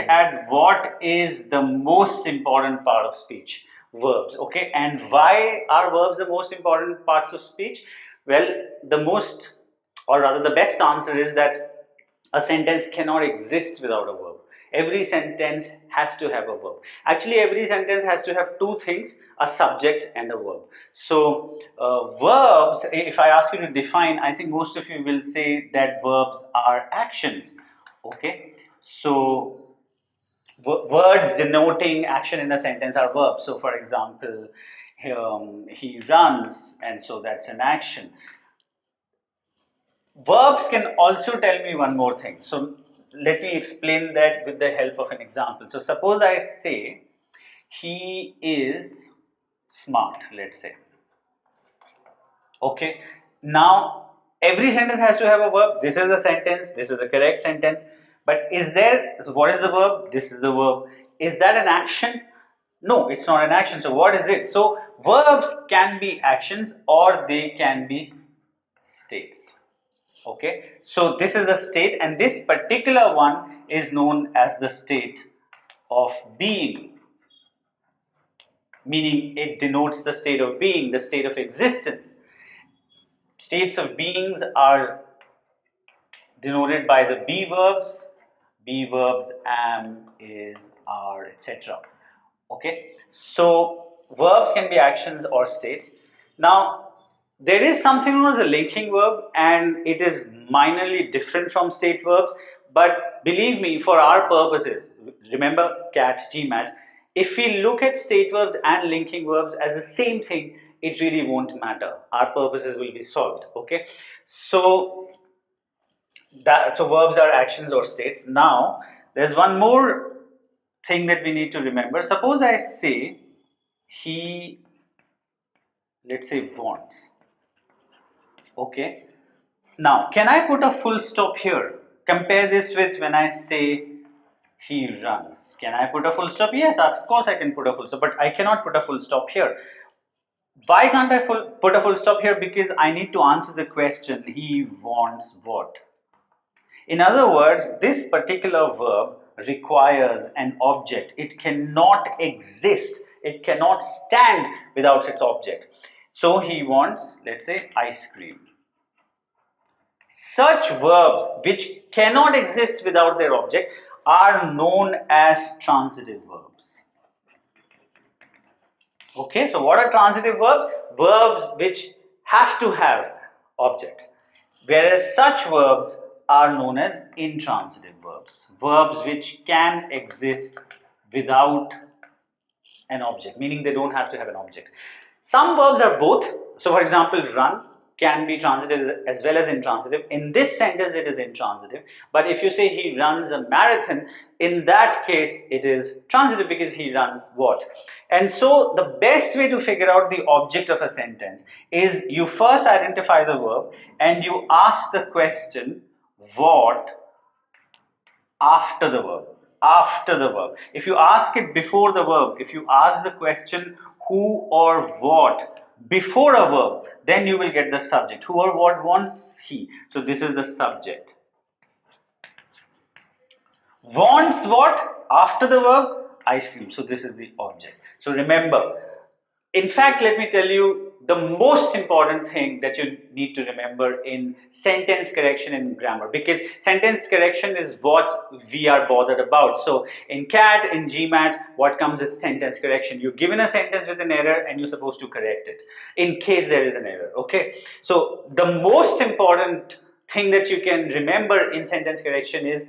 at what is the most important part of speech, verbs. Okay, and why are verbs the most important parts of speech? Well, the most, or rather the best answer is that a sentence cannot exist without a verb. Every sentence has to have a verb. Actually, every sentence has to have two things, a subject and a verb. So verbs, if I ask you to define, I think most of you will say that verbs are actions. Okay, so words denoting action in a sentence are verbs. So for example, he runs, and so that's an action. Verbs can also tell me one more thing. So let me explain that with the help of an example. So suppose I say he is smart, let's say. Okay. Now every sentence has to have a verb. This is a sentence, this is a correct sentence. But is there, so what is the verb? This is the verb. Is that an action? No, it's not an action. So what is it? So verbs can be actions or they can be states. Okay, so this is a state, and this particular one is known as the state of being, meaning it denotes the state of being, the state of existence. States of beings are denoted by the be verbs, am, is, are, etc. Okay, so verbs can be actions or states. Now, there is something known as a linking verb, and it is minorly different from state verbs. But believe me, for our purposes, remember CAT, GMAT, if we look at state verbs and linking verbs as the same thing, it really won't matter. Our purposes will be solved. Okay, so verbs are actions or states. Now, there's one more thing that we need to remember. Suppose I say he, let's say, wants. Okay. Now, can I put a full stop here? Compare this with when I say he runs. Can I put a full stop? Yes, of course I can put a full stop, but I cannot put a full stop here. Why can't I put a full stop here? Because I need to answer the question, he wants what? In other words, this particular verb requires an object. It cannot exist. It cannot stand without its object. So he wants, let's say, ice cream. Such verbs which cannot exist without their object are known as transitive verbs. Okay, so what are transitive verbs? Verbs which have to have objects. Whereas such verbs are known as intransitive verbs. Verbs which can exist without an object, meaning they don't have to have an object. Some verbs are both. So for example, run can be transitive as well as intransitive. In this sentence, it is intransitive. But if you say he runs a marathon, in that case, it is transitive because he runs what? And so the best way to figure out the object of a sentence is you first identify the verb and you ask the question, what, after the verb. After the verb. If you ask it before the verb, if you ask the question who or what before a verb, then you will get the subject. Who or what wants he? So this is the subject. Wants what? After the verb? Ice cream. So this is the object. So remember, in fact, let me tell you the most important thing that you need to remember in sentence correction and grammar, because sentence correction is what we are bothered about. So in CAT, in GMAT, what comes is sentence correction. You're given a sentence with an error and you're supposed to correct it in case there is an error. Okay, so the most important thing that you can remember in sentence correction is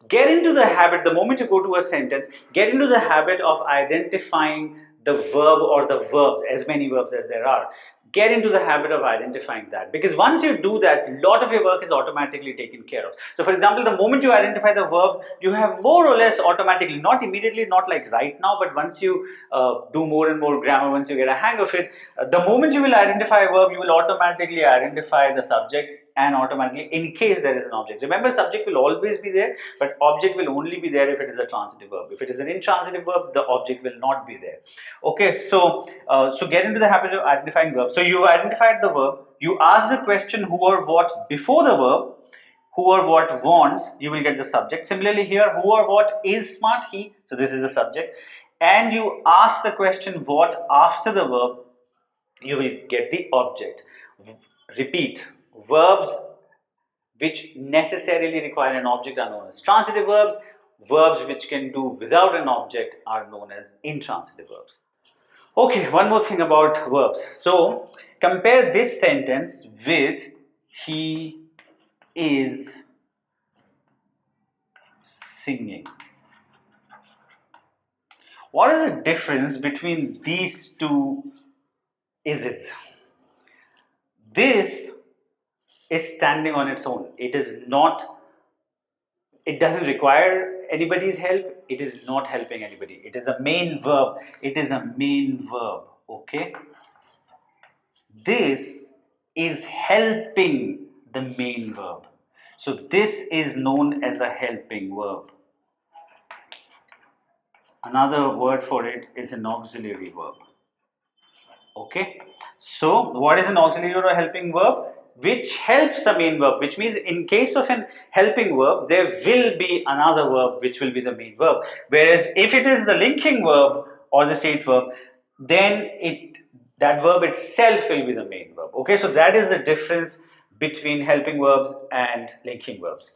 get into the habit, the moment you go to a sentence, get into the habit of identifying the verb or the verbs, as many verbs as there are. Get into the habit of identifying that, because once you do that, a lot of your work is automatically taken care of. So for example, the moment you identify the verb, you have more or less automatically, not immediately, not like right now, but once you do more and more grammar, once you get a hang of it, the moment you will identify a verb, you will automatically identify the subject and automatically, in case there is an object. Remember, subject will always be there, but object will only be there if it is a transitive verb. If it is an intransitive verb, the object will not be there. Okay, so get into the habit of identifying verbs. So you identified the verb, you ask the question who or what before the verb, who or what wants, you will get the subject. Similarly here, who or what is smart, he, so this is the subject. And you ask the question what after the verb, you will get the object. Repeat, verbs which necessarily require an object are known as transitive verbs. Verbs which can do without an object are known as intransitive verbs. Okay, one more thing about verbs. So compare this sentence with he is singing. What is the difference between these two ises? This is standing on its own. It is not, it doesn't require anybody's help. It is not helping anybody. It is a main verb. It is a main verb. Okay. This is helping the main verb. So this is known as a helping verb. Another word for it is an auxiliary verb. Okay. So what is an auxiliary or a helping verb? Which helps a main verb, which means in case of an helping verb, there will be another verb which will be the main verb. Whereas if it is the linking verb or the state verb, then that verb itself will be the main verb. Okay, so that is the difference between helping verbs and linking verbs.